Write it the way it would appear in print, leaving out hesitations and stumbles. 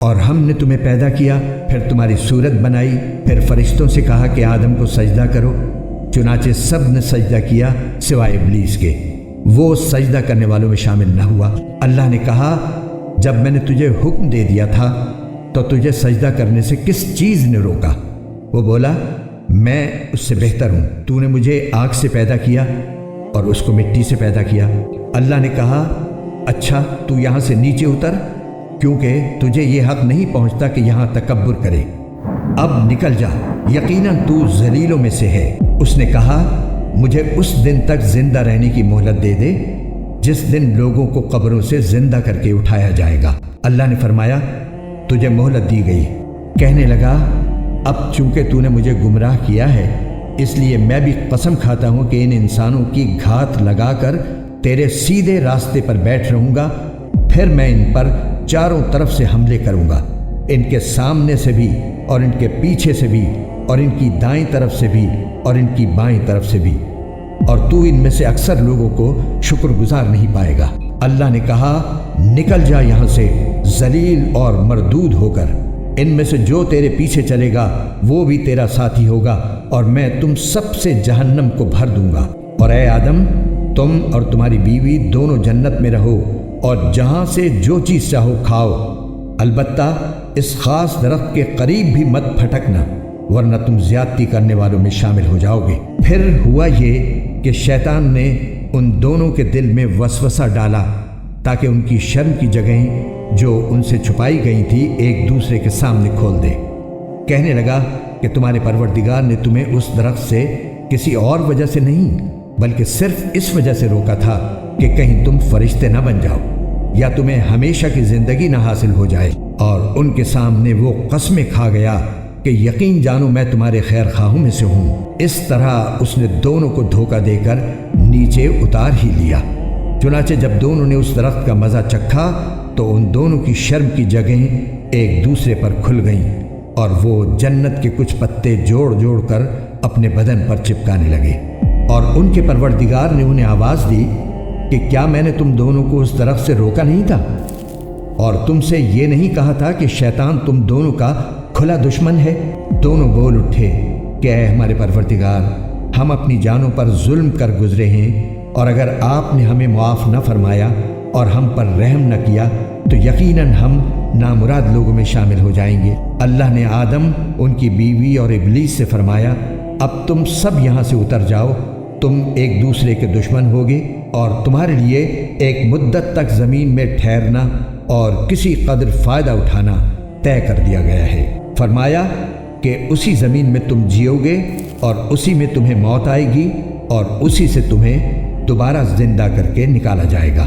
اور ہم نے تمہیں پیدا کیا، پھر تمہاری صورت بنائی، پھر فرشتوں سے کہا کہ آدم کو سجدہ کرو، چنانچہ سب نے سجدہ کیا سوائے ابلیس کے، وہ سجدہ کرنے والوں میں شامل نہ ہوا۔ اللہ نے کہا، جب میں نے تجھے حکم دے دیا تھا تو تجھے سجدہ کرنے سے کس چیز نے روکا؟ وہ بولا، میں اس سے بہتر ہوں، تو نے مجھے آگ سے پیدا کیا اور اس کو مٹی سے پیدا کیا۔ اللہ نے کہا، اچھا تو یہاں سے نیچے اتر، کیونکہ تجھے یہ حق نہیں پہنچتا کہ یہاں تکبر کرے، اب نکل جا، یقیناً تو ذلیلوں میں سے ہے۔ اس نے کہا، مجھے اس دن تک زندہ رہنے کی مہلت دے دے جس دن لوگوں کو قبروں سے زندہ کر کے اٹھایا جائے گا۔ اللہ نے فرمایا، تجھے مہلت دی گئی۔ کہنے لگا، اب چونکہ تو نے مجھے گمراہ کیا ہے، اس لیے میں بھی قسم کھاتا ہوں کہ ان انسانوں کی گھات لگا کر تیرے سیدھے راستے پر بیٹھ رہوں گا، پھر میں ان پر چاروں طرف سے حملے کروں گا، ان کے سامنے سے بھی اور ان کے پیچھے سے بھی اور ان کی دائیں طرف سے بھی اور ان کی بائیں طرف سے بھی، اور تو ان میں سے اکثر لوگوں کو شکر گزار نہیں پائے گا۔ اللہ نے کہا، نکل جا یہاں سے ذلیل اور مردود ہو کر، ان میں سے جو تیرے پیچھے چلے گا وہ بھی تیرا ساتھی ہوگا، اور میں تم سب سے جہنم کو بھر دوں گا۔ اور اے آدم، تم اور تمہاری بیوی دونوں جنت میں رہو اور جہاں سے جو چیز چاہو کھاؤ، البتہ اس خاص درخت کے قریب بھی مت پھٹکنا، ورنہ تم زیادتی کرنے والوں میں شامل ہو جاؤ گے۔ پھر ہوا یہ کہ شیطان نے ان دونوں کے دل میں وسوسہ ڈالا تاکہ ان کی شرم کی جگہیں جو ان سے چھپائی گئی تھی ایک دوسرے کے سامنے کھول دے۔ کہنے لگا کہ تمہارے پروردگار نے تمہیں اس درخت سے کسی اور وجہ سے نہیں بلکہ صرف اس وجہ سے روکا تھا کہ کہیں تم فرشتے نہ بن جاؤ یا تمہیں ہمیشہ کی زندگی نہ حاصل ہو جائے۔ اور ان کے سامنے وہ قسمیں کھا گیا کہ یقین جانو میں تمہارے خیر خواہوں میں سے ہوں۔ اس طرح اس نے دونوں کو دھوکہ دے کر نیچے اتار ہی لیا۔ چنانچہ جب دونوں نے اس درخت کا مزہ چکھا تو ان دونوں کی شرم کی جگہیں ایک دوسرے پر کھل گئیں، اور وہ جنت کے کچھ پتے جوڑ جوڑ کر اپنے بدن پر چپکانے لگے۔ اور ان کے پروردگار نے انہیں آواز دی کہ کیا میں نے تم دونوں کو اس درخت سے روکا نہیں تھا؟ اور تم سے یہ نہیں کہا تھا کہ شیطان تم دونوں کا کھلا دشمن ہے؟ دونوں بول اٹھے کہ اے ہمارے پروردگار، ہم اپنی جانوں پر ظلم کر گزرے ہیں، اور اگر آپ نے ہمیں معاف نہ فرمایا اور ہم پر رحم نہ کیا تو یقیناً ہم نامراد لوگوں میں شامل ہو جائیں گے۔ اللہ نے آدم، ان کی بیوی اور ابلیس سے فرمایا، اب تم سب یہاں سے اتر جاؤ، تم ایک دوسرے کے دشمن ہوگے، اور تمہارے لیے ایک مدت تک زمین میں ٹھہرنا اور کسی قدر فائدہ اٹھانا طے کر دیا گیا ہے۔ فرمایا کہ اسی زمین میں تم جیو گے اور اسی میں تمہیں موت آئے گی اور اسی سے تمہیں دوبارہ زندہ کر کے نکالا جائے گا۔